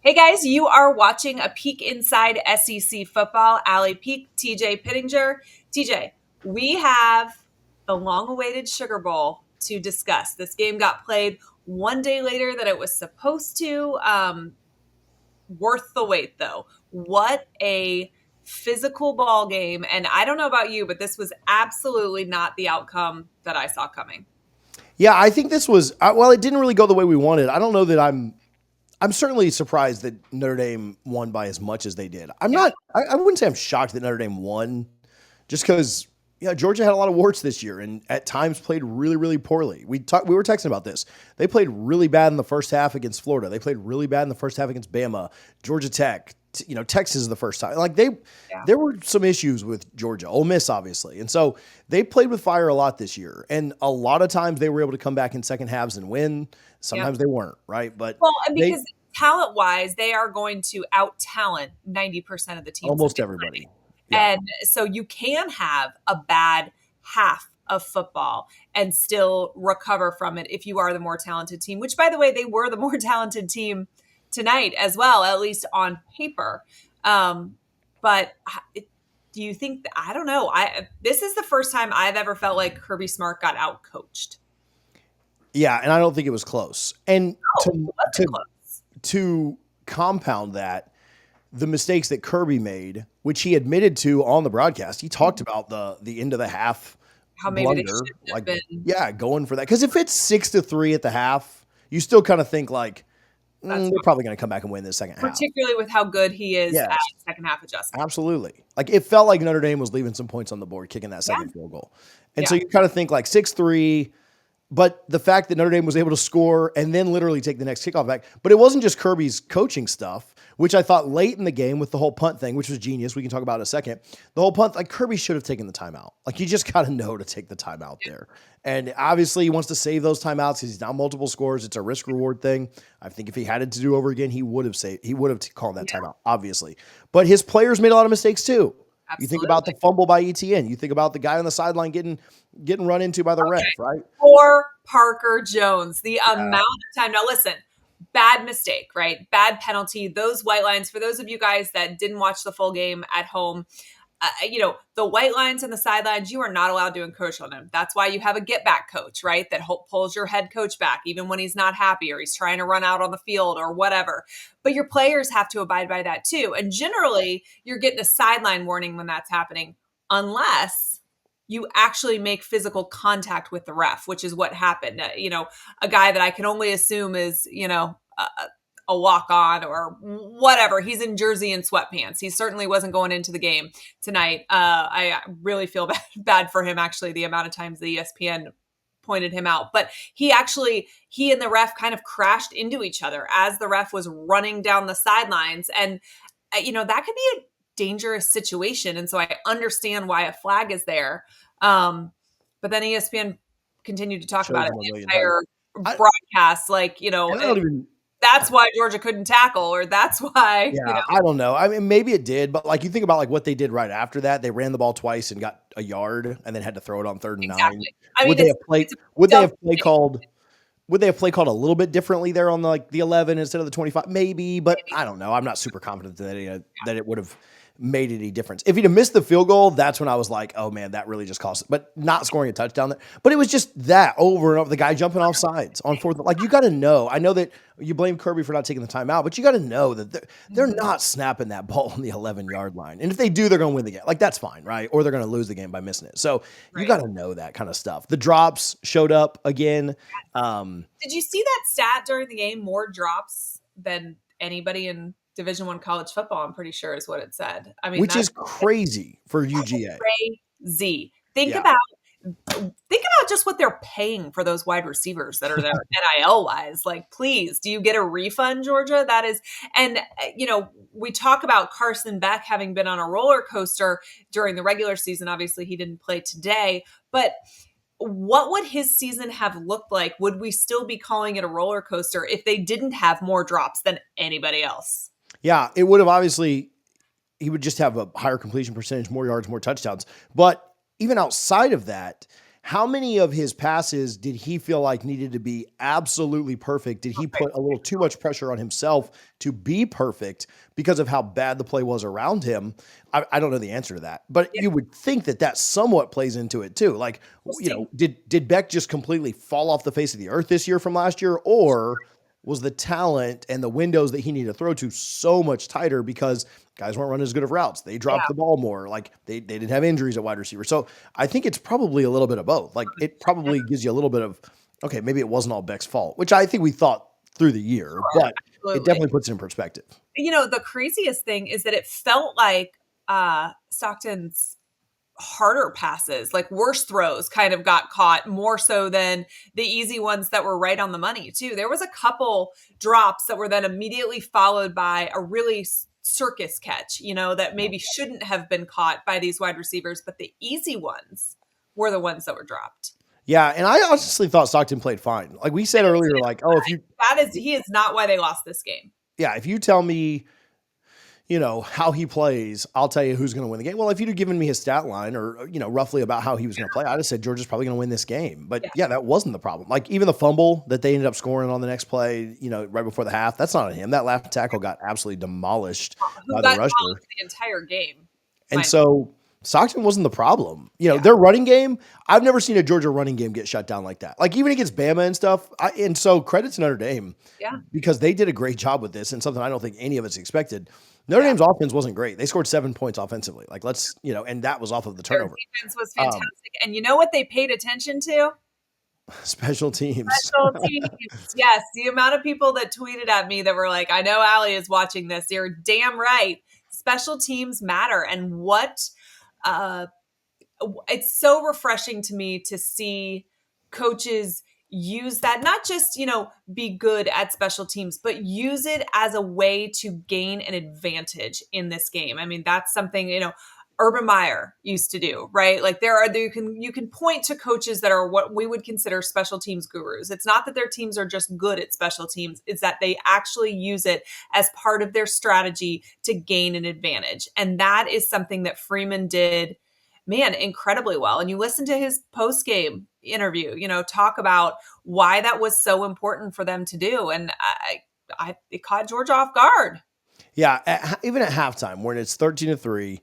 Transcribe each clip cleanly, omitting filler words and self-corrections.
Hey guys, you are watching a peek inside SEC football. Allie Peak, TJ Pittinger. TJ, we have the long-awaited Sugar Bowl to discuss. This game got played one day later than it was supposed to. Worth the wait, though. What a physical ball game. And I don't know about you, but this was absolutely not the outcome that I saw coming. Yeah, I think this was well. It didn't really go the way we wanted. I don't know that I'm certainly surprised that Notre Dame won by as much as they did. I'm not. I wouldn't say I'm shocked that Notre Dame won, just because Georgia had a lot of warts this year and at times played really really poorly. We were texting about this. They played really bad in the first half against Florida. They played really bad in the first half against Bama, Georgia Tech. Texas is the first time. There were some issues with Georgia, Ole Miss, obviously. And so they played with fire a lot this year. And a lot of times they were able to come back in second halves and win. Sometimes they weren't, right? But and because talent wise, they are going to out talent 90% of the teams. Almost everybody. Yeah. And so you can have a bad half of football and still recover from it if you are the more talented team, which by the way, they were the more talented team tonight as well, at least on paper. But do you think, I don't know. This is the first time I've ever felt like Kirby Smart got out coached. Yeah. And I don't think it was close. And to compound that, the mistakes that Kirby made, which he admitted to on the broadcast, he talked about the end of the half. How maybe they should have been. Going for that. Because if it's 6-3 at the half, you still kind of think like, they're probably going to come back and win this second half. Particularly with how good he is at second half adjustment. Absolutely. Like it felt like Notre Dame was leaving some points on the board, kicking that second field goal. And so you kind of think like 6-3, but the fact that Notre Dame was able to score and then literally take the next kickoff back. But it wasn't just Kirby's coaching stuff, which I thought late in the game with the whole punt thing, which was genius. We can talk about it in a second. The whole punt, like Kirby should have taken the timeout. Like you just got to know to take the timeout there. And obviously he wants to save those timeouts because he's down multiple scores. It's a risk reward thing. I think if he had it to do over again, he would have called that timeout, obviously. But his players made a lot of mistakes too. Absolutely. You think about the fumble by ETN. You think about the guy on the sideline getting run into by the ref, right? Or Parker Jones. The amount of time. Now listen, bad mistake, right? Bad penalty. Those white lines, for those of you guys that didn't watch the full game at home, the white lines and the sidelines, you are not allowed to encroach on them. That's why you have a get back coach, right? That pulls your head coach back, even when he's not happy or he's trying to run out on the field or whatever. But your players have to abide by that too. And generally you're getting a sideline warning when that's happening, unless you actually make physical contact with the ref, which is what happened. A guy that I can only assume is, a walk-on or whatever. He's in jersey and sweatpants. He certainly wasn't going into the game tonight. I really feel bad for him, actually, the amount of times the ESPN pointed him out. But he and the ref kind of crashed into each other as the ref was running down the sidelines. And, that could be a dangerous situation. And so I understand why a flag is there. But then ESPN continued to talk about it the entire broadcast. That's why Georgia couldn't tackle, or that's why. Yeah, I don't know. I mean, maybe it did, but you think about what they did right after that. They ran the ball twice and got a yard, and then had to throw it on 3rd and 9. I mean, would they have play called a little bit differently there on the 11 instead of the 25? Maybe, but I don't know. I'm not super confident that it would have made any difference. If he'd have missed the field goal, that's when I was like, oh man, that really just cost it. But not scoring a touchdown there. But it was just that over and over, the guy jumping off sides on 4th. You got to know. I know that you blame Kirby for not taking the timeout, but you got to know that they're not snapping that ball on the 11-yard line. And if they do, they're going to win the game. That's fine, right? Or they're going to lose the game by missing it. So you got to know that kind of stuff. The drops showed up again. Did you see that stat during the game? More drops than anybody in Division I college football, I'm pretty sure, is what it said. I mean, which is crazy for UGA. Crazy. Think about just what they're paying for those wide receivers that are there NIL wise. Please, do you get a refund, Georgia? That is, and we talk about Carson Beck having been on a roller coaster during the regular season. Obviously, he didn't play today, but what would his season have looked like? Would we still be calling it a roller coaster if they didn't have more drops than anybody else? Yeah, it would have obviously, he would just have a higher completion percentage, more yards, more touchdowns. But even outside of that, how many of his passes did he feel like needed to be absolutely perfect? Did he put a little too much pressure on himself to be perfect because of how bad the play was around him? I don't know the answer to that, but Yeah. you would think that that somewhat plays into it too. Like, did Beck just completely fall off the face of the earth this year from last year, or was the talent and the windows that he needed to throw to so much tighter because guys weren't running as good of routes? They dropped the ball more. Like they didn't have injuries at wide receiver. So I think it's probably a little bit of both. Like it probably gives you a little bit of, okay, maybe it wasn't all Beck's fault, which I think we thought through the year, but it definitely puts it in perspective. The craziest thing is that it felt like Stockton's harder passes, like worse throws, kind of got caught more so than the easy ones that were right on the money too. There was a couple drops that were then immediately followed by a really circus catch, that maybe shouldn't have been caught by these wide receivers, but the easy ones were the ones that were dropped. Yeah, and I honestly thought Stockton played fine. Like we said earlier, like, he is not why they lost this game. Yeah, if you tell me, how he plays, I'll tell you who's going to win the game. Well, if you'd have given me his stat line or, roughly about how he was going to play, I'd have said Georgia's probably going to win this game. But yeah, that wasn't the problem. Like even the fumble that they ended up scoring on the next play, right before the half, that's not on him. That left tackle got absolutely demolished by the rusher the entire game. And so Stockton wasn't the problem. Their running game, I've never seen a Georgia running game get shut down like that. Like even against Bama and stuff. And so credit to Notre Dame because they did a great job with this and something I don't think any of us expected. Notre Dame's offense wasn't great. They scored 7 points offensively. Like and that was off of the turnover. Their defense was fantastic. And you know what they paid attention to? Special teams. Yes. The amount of people that tweeted at me that were like, I know Allie is watching this. You're damn right. Special teams matter. And it's so refreshing to me to see coaches use that, not just, be good at special teams, but use it as a way to gain an advantage in this game. I mean, that's something, Urban Meyer used to do, right? Like you can point to coaches that are what we would consider special teams gurus. It's not that their teams are just good at special teams. It's that they actually use it as part of their strategy to gain an advantage. And that is something that Freeman did, incredibly well. And you listen to his post-game interview, talk about why that was so important for them to do. And it caught Georgia off guard. Yeah. Even at halftime when it's 13-3,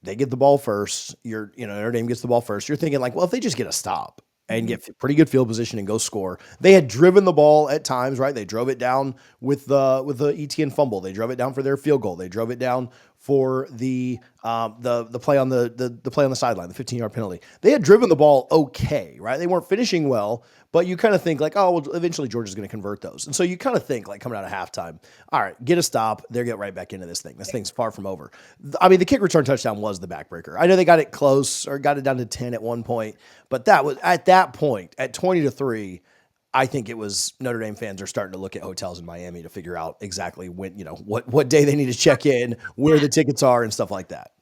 they get the ball first. Notre Dame gets the ball first. You're thinking like, well, if they just get a stop and get pretty good field position and go score. They had driven the ball at times, right? They drove it down with the ETN fumble. They drove it down for their field goal. They drove it down for the play on the play on the sideline, the 15-yard penalty. They had driven the ball okay, right? They weren't finishing well, but you kind of think like, oh, well, eventually Georgia's going to convert those. And so you kind of think like coming out of halftime, all right, get a stop. They'll get right back into this thing. This thing's far from over. I mean, the kick return touchdown was the backbreaker. I know they got it close or got it down to 10 at one point, but that was at that point at 20-3. I think it was Notre Dame fans are starting to look at hotels in Miami to figure out exactly when, what day they need to check in, where the tickets are and stuff like that.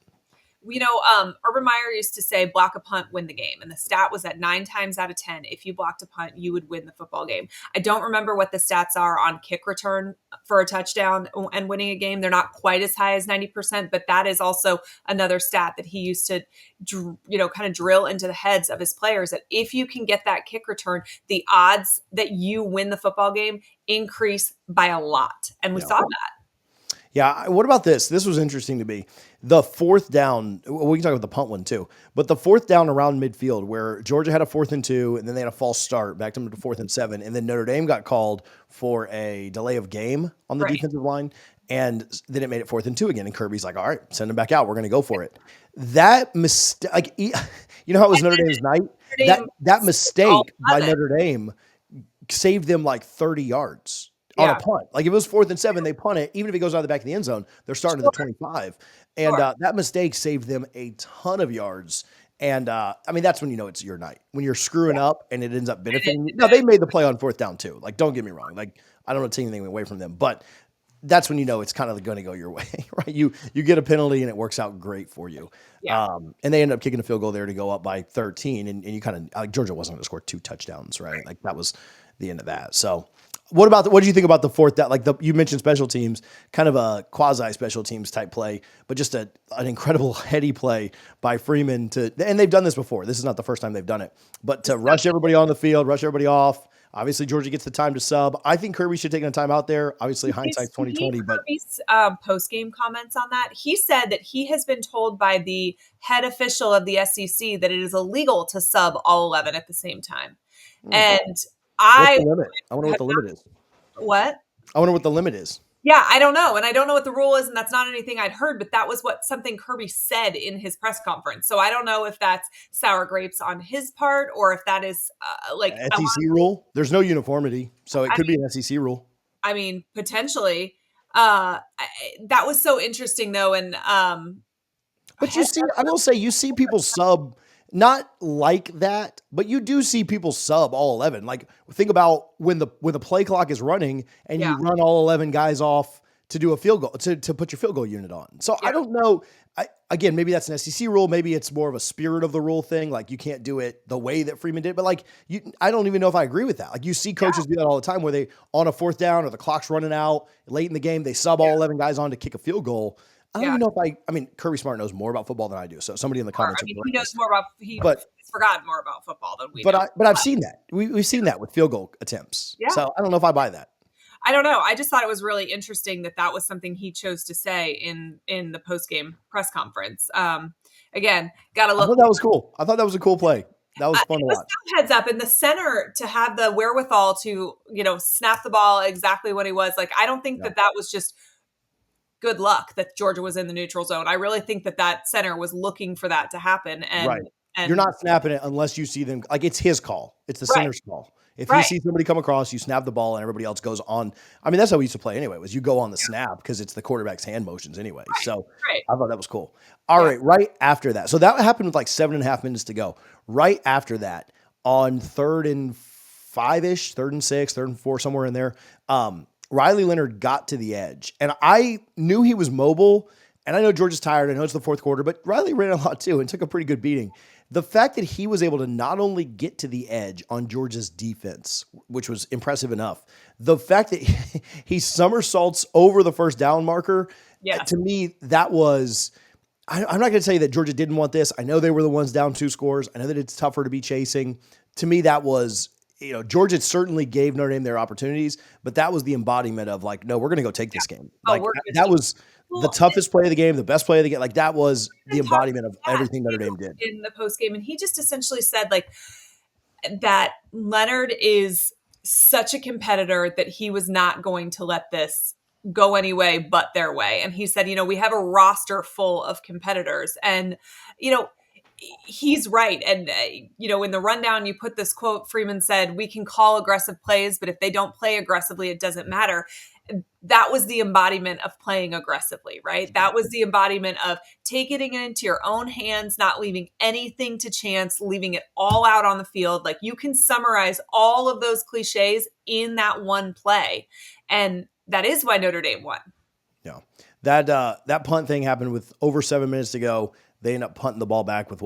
Urban Meyer used to say block a punt, win the game. And the stat was that 9 times out of 10, if you blocked a punt, you would win the football game. I don't remember what the stats are on kick return for a touchdown and winning a game. They're not quite as high as 90%, but that is also another stat that he used to, kind of drill into the heads of his players that if you can get that kick return, the odds that you win the football game increase by a lot. And we saw that. Yeah. What about this? This was interesting to me. The fourth down, we can talk about the punt one too, but the fourth down around midfield where Georgia had a 4th and 2, and then they had a false start, backed them to 4th and 7, and then Notre Dame got called for a delay of game on the defensive line, and then it made it 4th and 2 again, and Kirby's like, all right, send them back out. We're going to go for it. That mistake, like, how it was Notre Dame's night? That mistake by Notre Dame saved them like 30 yards. On a punt. Like if it was 4th and 7, they punt it. Even if it goes out of the back of the end zone, they're starting at the 25. And that mistake saved them a ton of yards. And that's when it's your night. When you're screwing up and it ends up benefiting you. Now, they made the play on 4th down too. Like, don't get me wrong. Like, I don't want to take anything away from them. But that's when it's kind of going to go your way, right? You get a penalty and it works out great for you. Yeah. And they end up kicking a field goal there to go up by 13. And you kind of, like, Georgia wasn't going to score 2 touchdowns, right? Like, that was the end of that. So, what do you think about the fourth down? Like you mentioned special teams, kind of a quasi special teams type play, but just an incredible heady play by Freeman and they've done this before. This is not the first time they've done it, but to rush everybody on the field, rush everybody off. Obviously, Georgia gets the time to sub. I think Kirby should take a time out there. Obviously, hindsight's 2020, but Kirby's post game comments on that. He said that he has been told by the head official of the SEC that it is illegal to sub all 11 at the same time. And what's I the limit? I wonder what the limit is. What? I wonder what the limit is. Yeah, I don't know. And I don't know what the rule is, and that's not anything I'd heard, but that was something Kirby said in his press conference. So I don't know if that's sour grapes on his part or if that is like SEC rule. There's no uniformity, so it could be an SEC rule. I mean, potentially. That was so interesting though. And but I will say you see people sub not like that, but you do see people sub all 11. Like think about when the play clock is running and you run all 11 guys off to do a field goal to put your field goal unit on. So I don't know. Again, maybe that's an SEC rule. Maybe it's more of a spirit of the rule thing. Like you can't do it the way that Freeman did, but like I don't even know if I agree with that. Like you see coaches do that all the time where they on a fourth down or the clock's running out late in the game, they sub all 11 guys on to kick a field goal. I don't even know if I mean, Kirby Smart knows more about football than I do. So somebody in the comments. He knows more about, he's forgotten more about football than we do. But I've seen that. We've seen that with field goal attempts. Yeah. So I don't know if I buy that. I don't know. I just thought it was really interesting that was something he chose to say in the post-game press conference. Again, got to look. I thought that was cool. I thought that was a cool play. That was fun to watch. Heads up in the center to have the wherewithal to, snap the ball exactly when he was. Like, I don't think that was just good luck that Georgia was in the neutral zone. I really think that center was looking for that to happen. And you're not snapping it unless you see them. Like it's his call. It's the center's call. If you see somebody come across, you snap the ball and everybody else goes on. I mean, that's how we used to play anyway, was you go on the snap because it's the quarterback's hand motions anyway. So I thought that was cool. All right after that. So that happened with like 7.5 minutes to go. Right after that, on 3rd and 5-ish, 3rd and 6, 3rd and 4, somewhere in there, Riley Leonard got to the edge. And I knew he was mobile. And I know Georgia's tired. I know it's the fourth quarter, but Riley ran a lot too and took a pretty good beating. The fact that he was able to not only get to the edge on Georgia's defense, which was impressive enough, the fact that he somersaults over the first down marker, to me, that was, I'm not going to tell you that Georgia didn't want this. I know they were the ones down 2 scores. I know that it's tougher to be chasing. To me, that was, Georgia certainly gave Notre Dame their opportunities, but that was the embodiment of like, no, we're going to go take this game. Like that was the toughest play of the game, the best play of the game. Like that was the embodiment of everything Notre Dame did in the post game. And he just essentially said like that Leonard is such a competitor that he was not going to let this go any way but their way. And he said, we have a roster full of competitors and, he's right. And, in the rundown, you put this quote, Freeman said, we can call aggressive plays, but if they don't play aggressively, it doesn't matter. That was the embodiment of playing aggressively, right? That was the embodiment of taking it into your own hands, not leaving anything to chance, leaving it all out on the field. Like you can summarize all of those cliches in that one play. And that is why Notre Dame won. Yeah. That punt thing happened with over 7 minutes to go. They end up punting the ball back with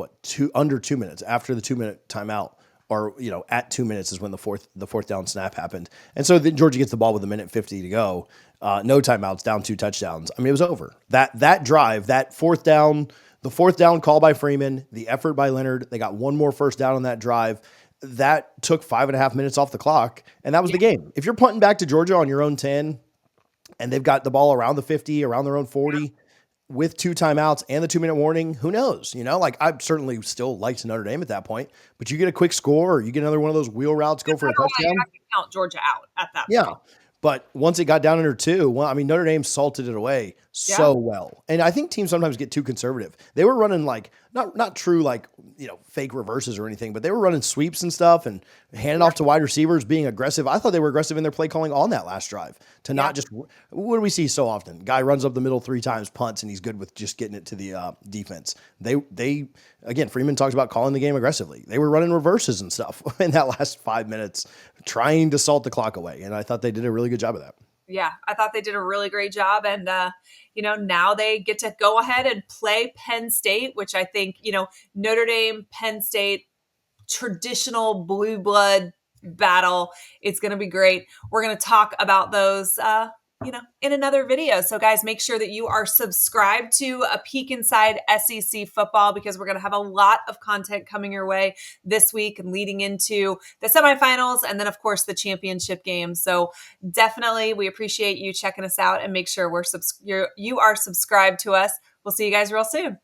under 2 minutes after the 2-minute timeout, or at 2 minutes is when the fourth down snap happened. And so then Georgia gets the ball with 1:50 to go. No timeouts, down 2 touchdowns. I mean, it was over. That drive, that fourth down, the fourth down call by Freeman, the effort by Leonard. They got one more first down on that drive. That took 5.5 minutes off the clock, and that was the game. If you're punting back to Georgia on your own 10, and they've got the ball around the 50, around their own 40. With 2 timeouts and the 2-minute warning, who knows? Like I certainly still liked Notre Dame at that point, but you get a quick score or you get another one of those wheel routes, go for a touchdown. I can count Georgia out at that point. But once it got down under 2, well, I mean, Notre Dame salted it away so well. And I think teams sometimes get too conservative. They were running like, not true like, fake reverses or anything, but they were running sweeps and stuff and handing off to wide receivers, being aggressive. I thought they were aggressive in their play calling on that last drive to not just, what do we see so often? Guy runs up the middle 3 times, punts, and he's good with just getting it to the defense. They again, Freeman talks about calling the game aggressively. They were running reverses and stuff in that last 5 minutes, trying to salt the clock away. And I thought they did a really good job of that. Yeah, I thought they did a really great job. And, now they get to go ahead and play Penn State, which I think, Notre Dame, Penn State, traditional blue blood battle. It's going to be great. We're going to talk about those in another video. So guys, make sure that you are subscribed to A Peek Inside SEC Football, because we're going to have a lot of content coming your way this week and leading into the semifinals and then of course the championship game. So definitely we appreciate you checking us out, and make sure you are subscribed to us. We'll see you guys real soon.